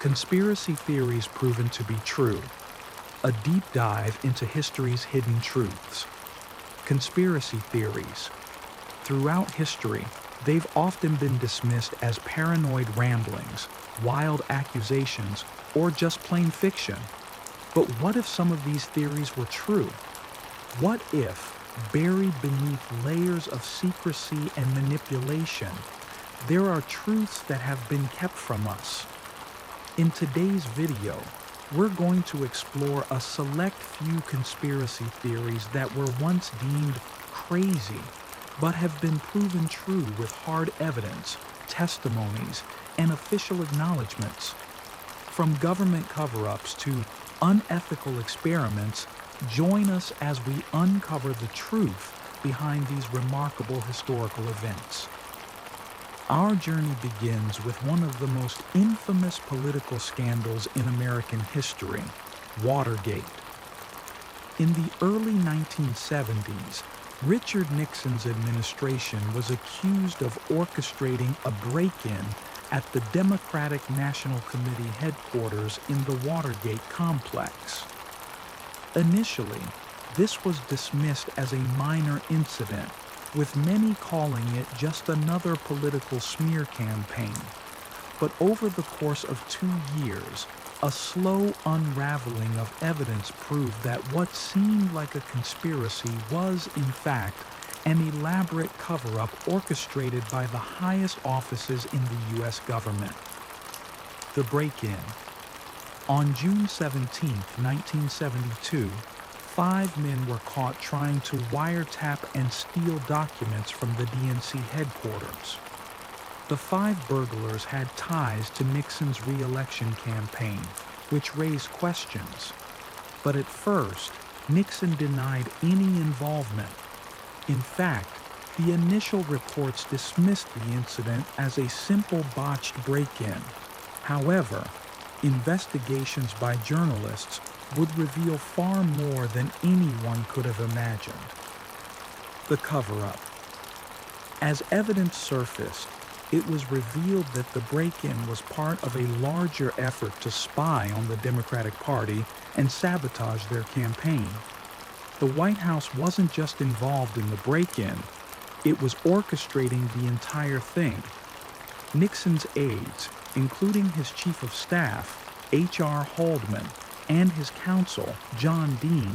Conspiracy theories proven to be true. A deep dive into history's hidden truths. Conspiracy theories. Throughout history, they've often been dismissed as paranoid ramblings, wild accusations, or just plain fiction. But what if some of these theories were true? What if, buried beneath layers of secrecy and manipulation, there are truths that have been kept from us? In today's video, we're going to explore a select few conspiracy theories that were once deemed crazy, but have been proven true with hard evidence, testimonies, and official acknowledgments. From government cover-ups to unethical experiments, join us as we uncover the truth behind these remarkable historical events. Our journey begins with one of the most infamous political scandals in American history, Watergate. In the early 1970s, Richard Nixon's administration was accused of orchestrating a break-in at the Democratic National Committee headquarters in the Watergate complex. Initially, this was dismissed as a minor incident, with many calling it just another political smear campaign. But over the course of 2 years, a slow unraveling of evidence proved that what seemed like a conspiracy was, in fact, an elaborate cover-up orchestrated by the highest offices in the U.S. government. The break-in. On June 17, 1972, 5 men were caught trying to wiretap and steal documents from the DNC headquarters. The 5 burglars had ties to Nixon's re-election campaign, which raised questions. But at first, Nixon denied any involvement. In fact, the initial reports dismissed the incident as a simple botched break-in. However, investigations by journalists would reveal far more than anyone could have imagined. The cover-up. As evidence surfaced, it was revealed that the break-in was part of a larger effort to spy on the Democratic Party and sabotage their campaign. The White House wasn't just involved in the break-in, it was orchestrating the entire thing. Nixon's aides, including his chief of staff, H.R. Haldeman, and his counsel, John Dean,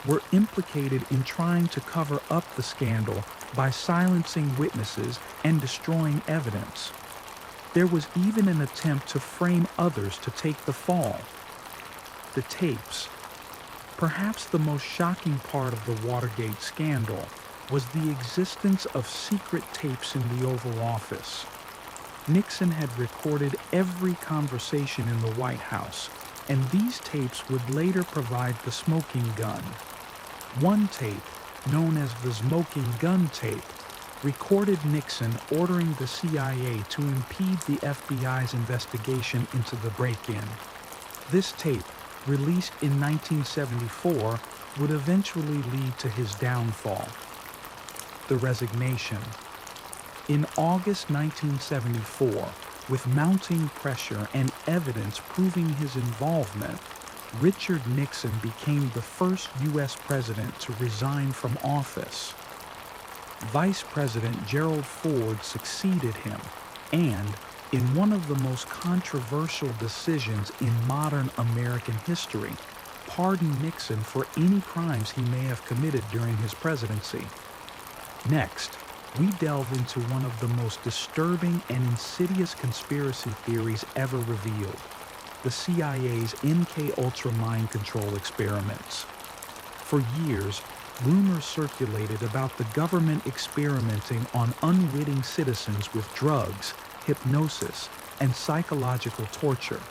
were implicated in trying to cover up the scandal by silencing witnesses and destroying evidence. There was even an attempt to frame others to take the fall. The tapes. Perhaps the most shocking part of the Watergate scandal was the existence of secret tapes in the Oval Office. Nixon had recorded every conversation in the White House, and these tapes would later provide the smoking gun. One tape, known as the smoking gun tape, recorded Nixon ordering the CIA to impede the FBI's investigation into the break-in. This tape, released in 1974, would eventually lead to his downfall. The resignation. In August 1974, with mounting pressure and evidence proving his involvement, Richard Nixon became the first U.S. president to resign from office. Vice President Gerald Ford succeeded him, and, in one of the most controversial decisions in modern American history, pardoned Nixon for any crimes he may have committed during his presidency. Next, we delve into one of the most disturbing and insidious conspiracy theories ever revealed, the CIA's MK-Ultra mind control experiments. For years, rumors circulated about the government experimenting on unwitting citizens with drugs, hypnosis, and psychological torture.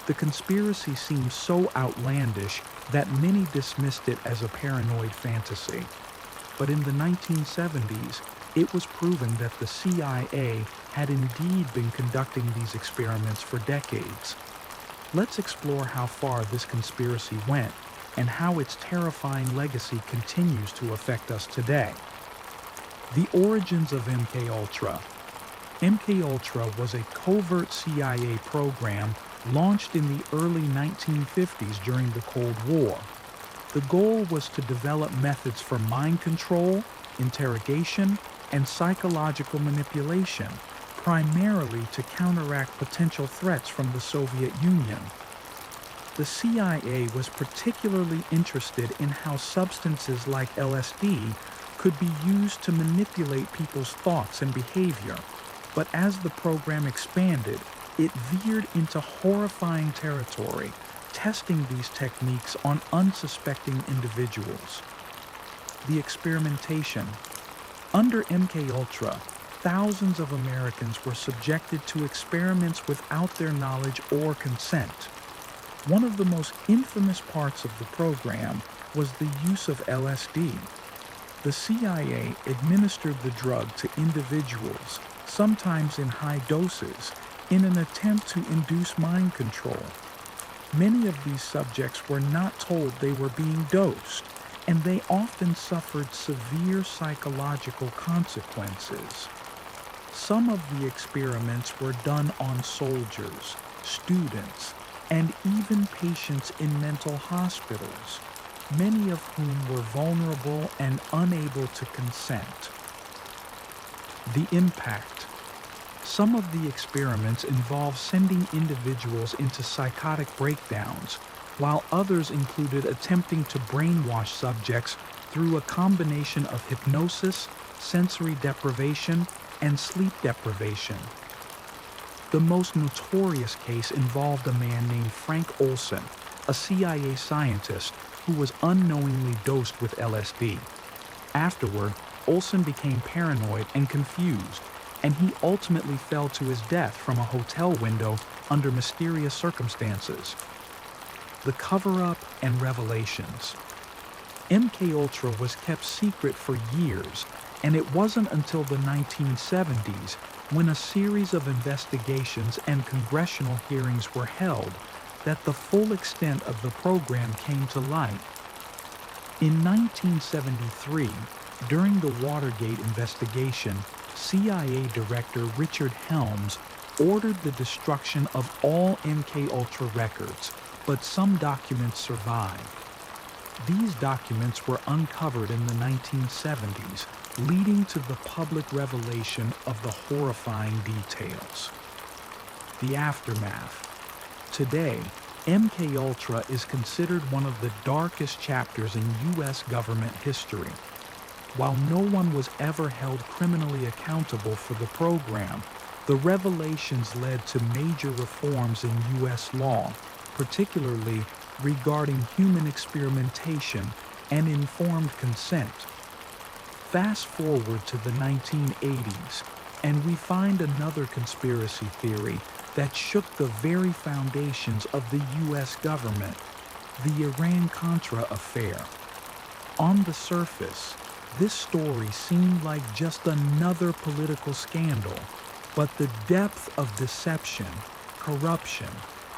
The conspiracy seemed so outlandish that many dismissed it as a paranoid fantasy. But in the 1970s, it was proven that the CIA had indeed been conducting these experiments for decades. Let's explore how far this conspiracy went and how its terrifying legacy continues to affect us today. The origins of MKUltra. MKUltra was a covert CIA program launched in the early 1950s during the Cold War. The goal was to develop methods for mind control, interrogation, and psychological manipulation, primarily to counteract potential threats from the Soviet Union. The CIA was particularly interested in how substances like LSD could be used to manipulate people's thoughts and behavior. But as the program expanded, it veered into horrifying territory, testing these techniques on unsuspecting individuals. The experimentation. Under MKUltra, thousands of Americans were subjected to experiments without their knowledge or consent. One of the most infamous parts of the program was the use of LSD. The CIA administered the drug to individuals, sometimes in high doses, in an attempt to induce mind control. Many of these subjects were not told they were being dosed, and they often suffered severe psychological consequences. Some of the experiments were done on soldiers, students, and even patients in mental hospitals, many of whom were vulnerable and unable to consent. The impact. Some of the experiments involved sending individuals into psychotic breakdowns, while others included attempting to brainwash subjects through a combination of hypnosis, sensory deprivation, and sleep deprivation. The most notorious case involved a man named Frank Olson, a CIA scientist who was unknowingly dosed with LSD. Afterward, Olson became paranoid and confused, and he ultimately fell to his death from a hotel window under mysterious circumstances. The cover-up and revelations. MKUltra was kept secret for years, and it wasn't until the 1970s, when a series of investigations and congressional hearings were held, that the full extent of the program came to light. In 1973, during the Watergate investigation, CIA Director Richard Helms ordered the destruction of all MKUltra records, but some documents survived. These documents were uncovered in the 1970s, leading to the public revelation of the horrifying details. The aftermath. Today, MKUltra is considered one of the darkest chapters in U.S. government history. While no one was ever held criminally accountable for the program, the revelations led to major reforms in U.S. law, particularly regarding human experimentation and informed consent. Fast forward to the 1980s, and we find another conspiracy theory that shook the very foundations of the U.S. government, the Iran-Contra affair. On the surface, this story seemed like just another political scandal, but the depth of deception, corruption,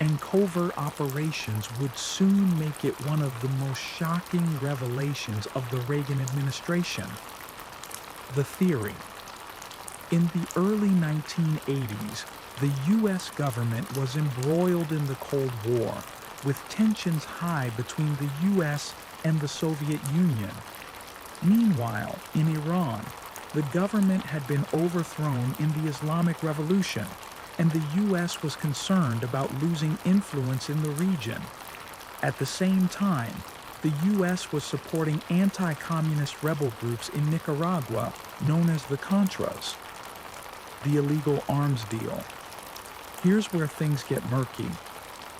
and covert operations would soon make it one of the most shocking revelations of the Reagan administration. The theory. In the early 1980s, the U.S. government was embroiled in the Cold War, with tensions high between the U.S. and the Soviet Union. Meanwhile, in Iran, the government had been overthrown in the Islamic Revolution, and the U.S. was concerned about losing influence in the region. At the same time, the U.S. was supporting anti-communist rebel groups in Nicaragua, known as the Contras. The illegal arms deal. Here's where things get murky.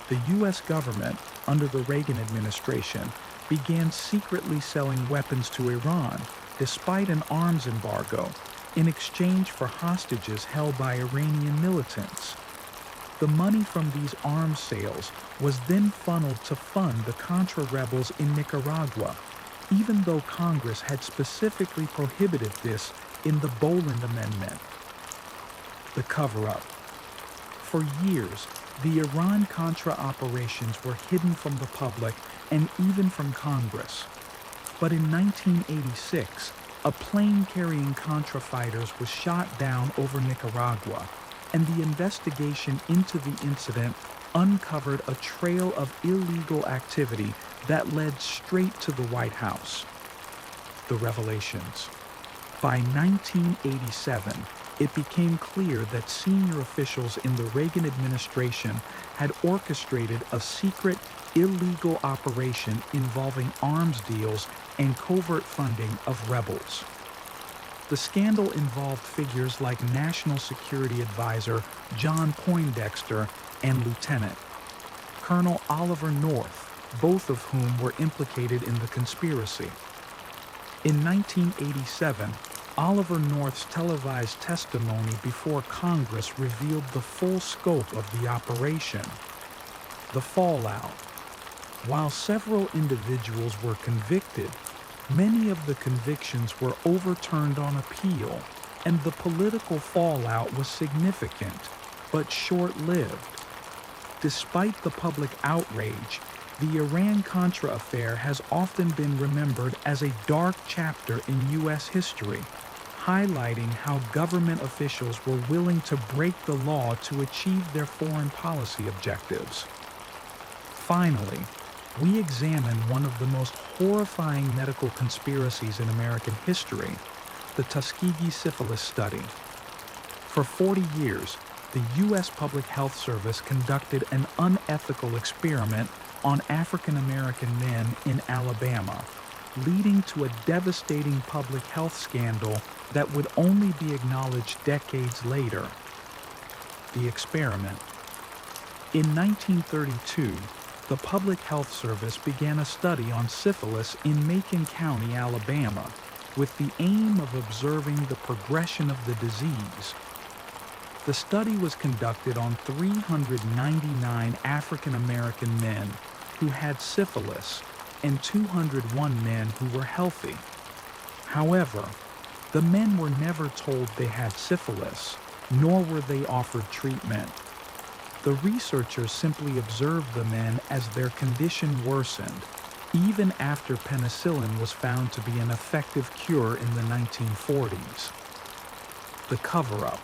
The U.S. government, under the Reagan administration, began secretly selling weapons to Iran, despite an arms embargo, in exchange for hostages held by Iranian militants. The money from these arms sales was then funneled to fund the Contra rebels in Nicaragua, even though Congress had specifically prohibited this in the Boland Amendment. The cover-up. For years, the Iran-Contra operations were hidden from the public and even from Congress. But in 1986, a plane carrying Contra fighters was shot down over Nicaragua, and the investigation into the incident uncovered a trail of illegal activity that led straight to the White House. The revelations. By 1987, it became clear that senior officials in the Reagan administration had orchestrated a secret, illegal operation involving arms deals and covert funding of rebels. The scandal involved figures like National Security Advisor John Poindexter and Lieutenant Colonel Oliver North, both of whom were implicated in the conspiracy. In 1987, Oliver North's televised testimony before Congress revealed the full scope of the operation. The fallout. While several individuals were convicted, many of the convictions were overturned on appeal, and the political fallout was significant, but short-lived. Despite the public outrage, the Iran-Contra affair has often been remembered as a dark chapter in U.S. history, highlighting how government officials were willing to break the law to achieve their foreign policy objectives. Finally, we examine one of the most horrifying medical conspiracies in American history, the Tuskegee syphilis study. For 40 years, the U.S. Public Health Service conducted an unethical experiment on African American men in Alabama, leading to a devastating public health scandal that would only be acknowledged decades later. The experiment. In 1932, the Public Health Service began a study on syphilis in Macon County, Alabama, with the aim of observing the progression of the disease. The study was conducted on 399 African American men who had syphilis and 201 men who were healthy. However, the men were never told they had syphilis, nor were they offered treatment. The researchers simply observed the men as their condition worsened, even after penicillin was found to be an effective cure in the 1940s. The cover-up.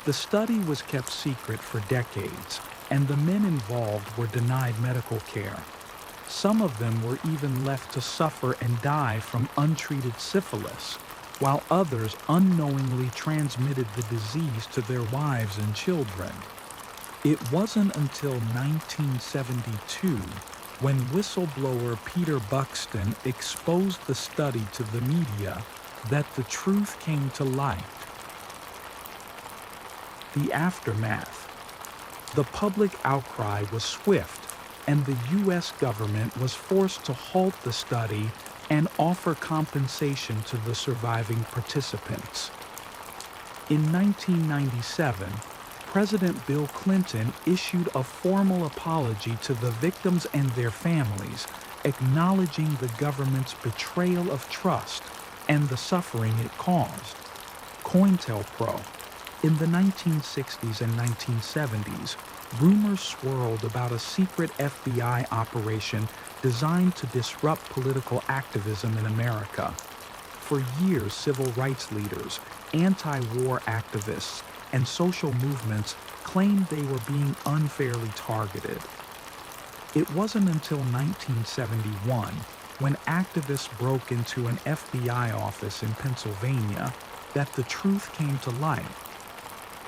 The study was kept secret for decades, and the men involved were denied medical care. Some of them were even left to suffer and die from untreated syphilis, while others unknowingly transmitted the disease to their wives and children. It wasn't until 1972, when whistleblower Peter Buxton exposed the study to the media, that the truth came to light. The aftermath. The public outcry was swift, and the U.S. government was forced to halt the study and offer compensation to the surviving participants. In 1997, President Bill Clinton issued a formal apology to the victims and their families, acknowledging the government's betrayal of trust and the suffering it caused. COINTELPRO. In the 1960s and 1970s, rumors swirled about a secret FBI operation designed to disrupt political activism in America. For years, civil rights leaders, anti-war activists, and social movements claimed they were being unfairly targeted. It wasn't until 1971, when activists broke into an FBI office in Pennsylvania, that the truth came to light.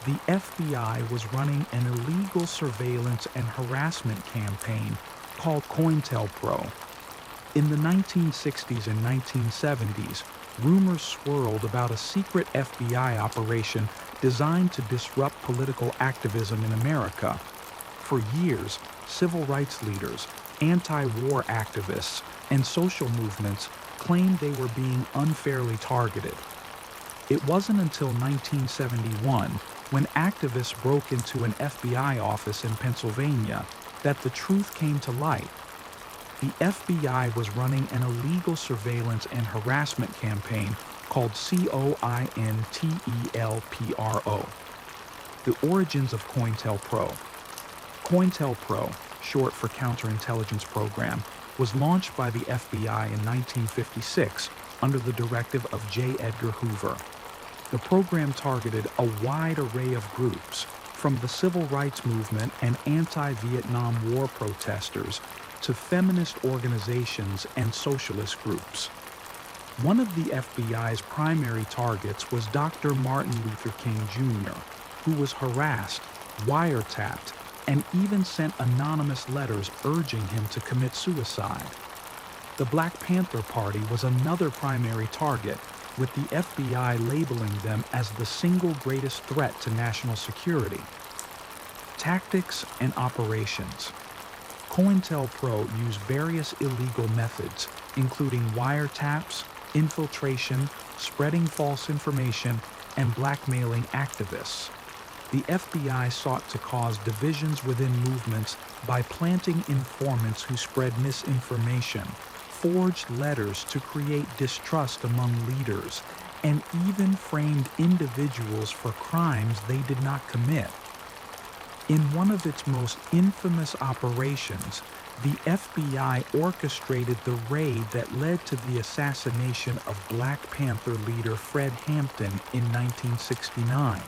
The FBI was running an illegal surveillance and harassment campaign called COINTELPRO. In the 1960s and 1970s, rumors swirled about a secret FBI operation designed to disrupt political activism in America. For years, civil rights leaders, anti-war activists, and social movements claimed they were being unfairly targeted. It wasn't until 1971, when activists broke into an FBI office in Pennsylvania, that the truth came to light. The FBI was running an illegal surveillance and harassment campaign called COINTELPRO. The origins of COINTELPRO. COINTELPRO, short for Counterintelligence Program, was launched by the FBI in 1956 under the directive of J. Edgar Hoover. The program targeted a wide array of groups, from the civil rights movement and anti-Vietnam War protesters to feminist organizations and socialist groups. One of the FBI's primary targets was Dr. Martin Luther King Jr., who was harassed, wiretapped, and even sent anonymous letters urging him to commit suicide. The Black Panther Party was another primary target, with the FBI labeling them as the single greatest threat to national security. Tactics and operations. COINTELPRO used various illegal methods, including wiretaps, infiltration, spreading false information, and blackmailing activists. The FBI sought to cause divisions within movements by planting informants who spread misinformation, forged letters to create distrust among leaders, and even framed individuals for crimes they did not commit. In one of its most infamous operations, the FBI orchestrated the raid that led to the assassination of Black Panther leader Fred Hampton in 1969.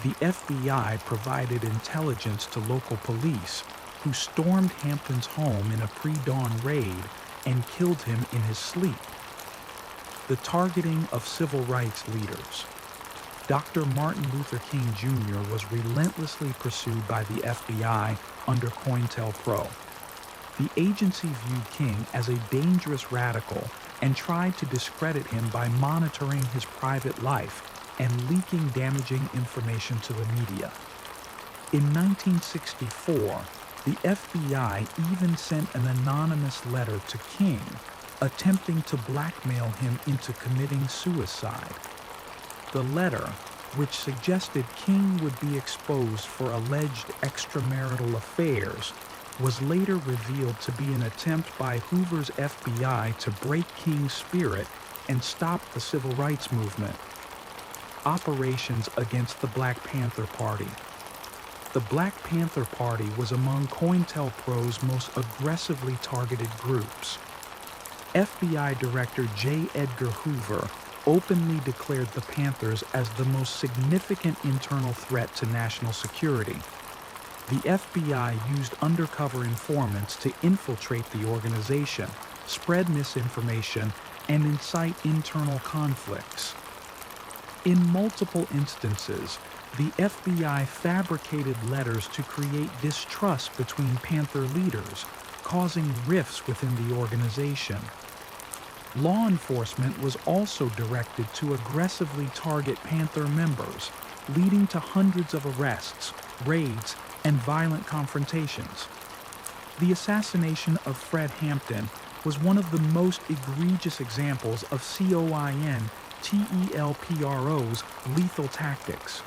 The FBI provided intelligence to local police, who stormed Hampton's home in a pre-dawn raid and killed him in his sleep. The targeting of civil rights leaders. Dr. Martin Luther King Jr. was relentlessly pursued by the FBI under COINTELPRO. The agency viewed King as a dangerous radical and tried to discredit him by monitoring his private life and leaking damaging information to the media. In 1964, the FBI even sent an anonymous letter to King, attempting to blackmail him into committing suicide. The letter, which suggested King would be exposed for alleged extramarital affairs, was later revealed to be an attempt by Hoover's FBI to break King's spirit and stop the civil rights movement. Operations against the Black Panther Party. The Black Panther Party was among COINTELPRO's most aggressively targeted groups. FBI Director J. Edgar Hoover openly declared the Panthers as the most significant internal threat to national security. The FBI used undercover informants to infiltrate the organization, spread misinformation, and incite internal conflicts. In multiple instances, the FBI fabricated letters to create distrust between Panther leaders, causing rifts within the organization. Law enforcement was also directed to aggressively target Panther members, leading to hundreds of arrests, raids, and violent confrontations. The assassination of Fred Hampton was one of the most egregious examples of COINTELPRO's lethal tactics.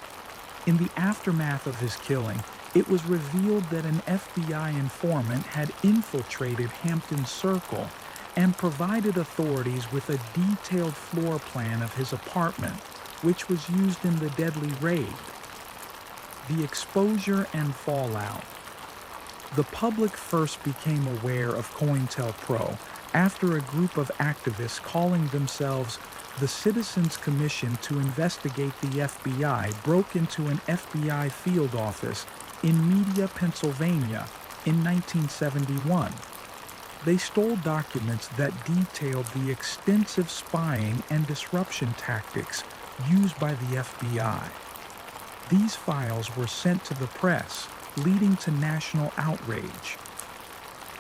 In the aftermath of his killing, it was revealed that an FBI informant had infiltrated Hampton's circle and provided authorities with a detailed floor plan of his apartment, which was used in the deadly raid. The exposure and fallout. The public first became aware of COINTELPRO after a group of activists calling themselves the Citizens Commission to Investigate the FBI broke into an FBI field office in Media, Pennsylvania in 1971. They stole documents that detailed the extensive spying and disruption tactics used by the FBI. These files were sent to the press, leading to national outrage.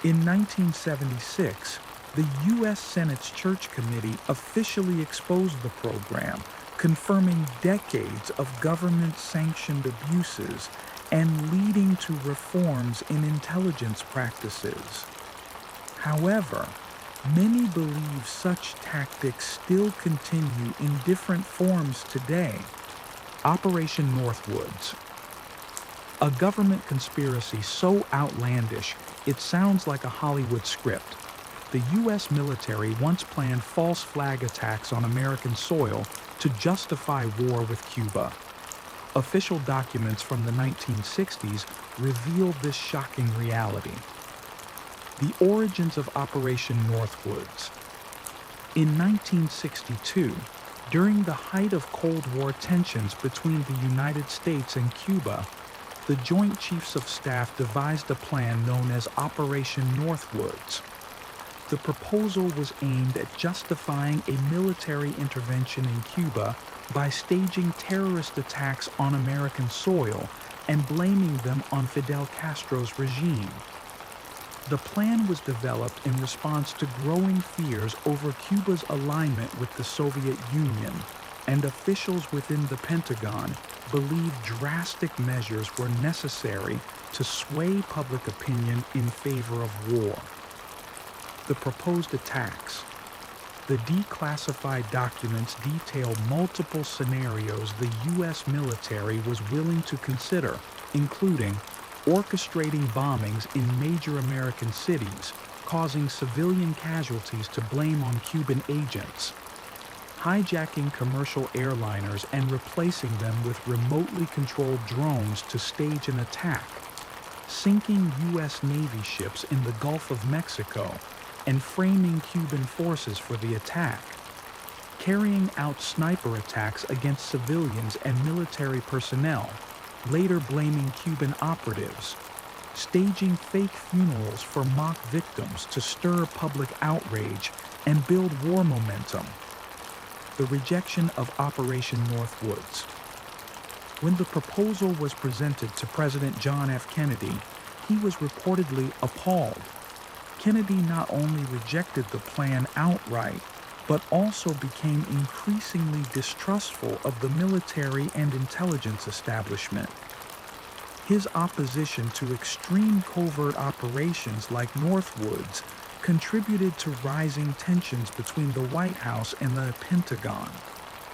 In 1976, the U.S. Senate's Church Committee officially exposed the program, confirming decades of government-sanctioned abuses and leading to reforms in intelligence practices. However, many believe such tactics still continue in different forms today. Operation Northwoods. A government conspiracy so outlandish it sounds like a Hollywood script. The U.S. military once planned false flag attacks on American soil to justify war with Cuba. Official documents from the 1960s revealed this shocking reality. The origins of Operation Northwoods. In 1962, During the height of Cold War tensions between the United States and Cuba, the Joint Chiefs of Staff devised a plan known as Operation Northwoods. The proposal was aimed at justifying a military intervention in Cuba by staging terrorist attacks on American soil and blaming them on Fidel Castro's regime. The plan was developed in response to growing fears over Cuba's alignment with the Soviet Union, and officials within the Pentagon believed drastic measures were necessary to sway public opinion in favor of war. The proposed attacks. The declassified documents detail multiple scenarios the U.S. military was willing to consider, including orchestrating bombings in major American cities, causing civilian casualties to blame on Cuban agents, hijacking commercial airliners and replacing them with remotely controlled drones to stage an attack, sinking U.S. Navy ships in the Gulf of Mexico, and framing Cuban forces for the attack, carrying out sniper attacks against civilians and military personnel, later blaming Cuban operatives, staging fake funerals for mock victims to stir public outrage and build war momentum. The rejection of Operation Northwoods. When the proposal was presented to President John F. Kennedy, he was reportedly appalled. Kennedy not only rejected the plan outright, but also became increasingly distrustful of the military and intelligence establishment. His opposition to extreme covert operations like Northwoods contributed to rising tensions between the White House and the Pentagon.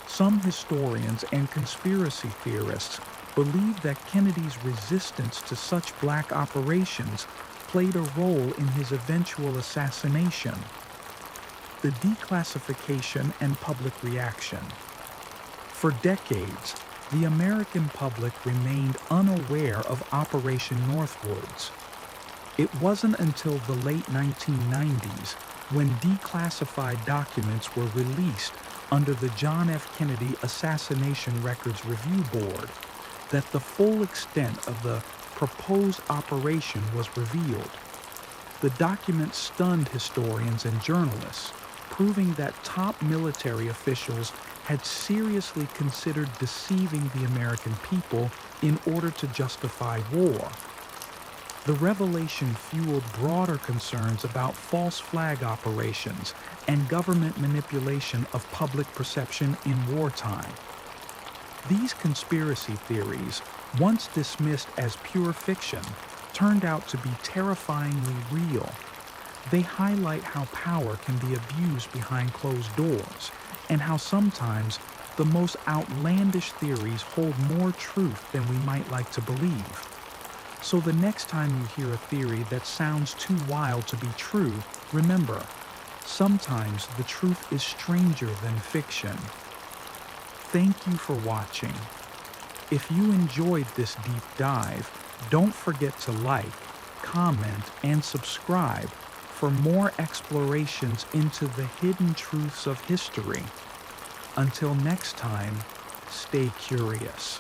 Some historians and conspiracy theorists believe that Kennedy's resistance to such black operations played a role in his eventual assassination. The declassification and public reaction. For decades, the American public remained unaware of Operation Northwoods. It wasn't until the late 1990s, when declassified documents were released under the John F. Kennedy Assassination Records Review Board, that the full extent of the proposed operation was revealed. The documents stunned historians and journalists, proving that top military officials had seriously considered deceiving the American people in order to justify war. The revelation fueled broader concerns about false flag operations and government manipulation of public perception in wartime. These conspiracy theories, once dismissed as pure fiction, turned out to be terrifyingly real. They highlight how power can be abused behind closed doors, and how sometimes the most outlandish theories hold more truth than we might like to believe. So the next time you hear a theory that sounds too wild to be true, remember, sometimes the truth is stranger than fiction. Thank you for watching. If you enjoyed this deep dive, don't forget to like, comment, and subscribe for more explorations into the hidden truths of history. Until next time, stay curious.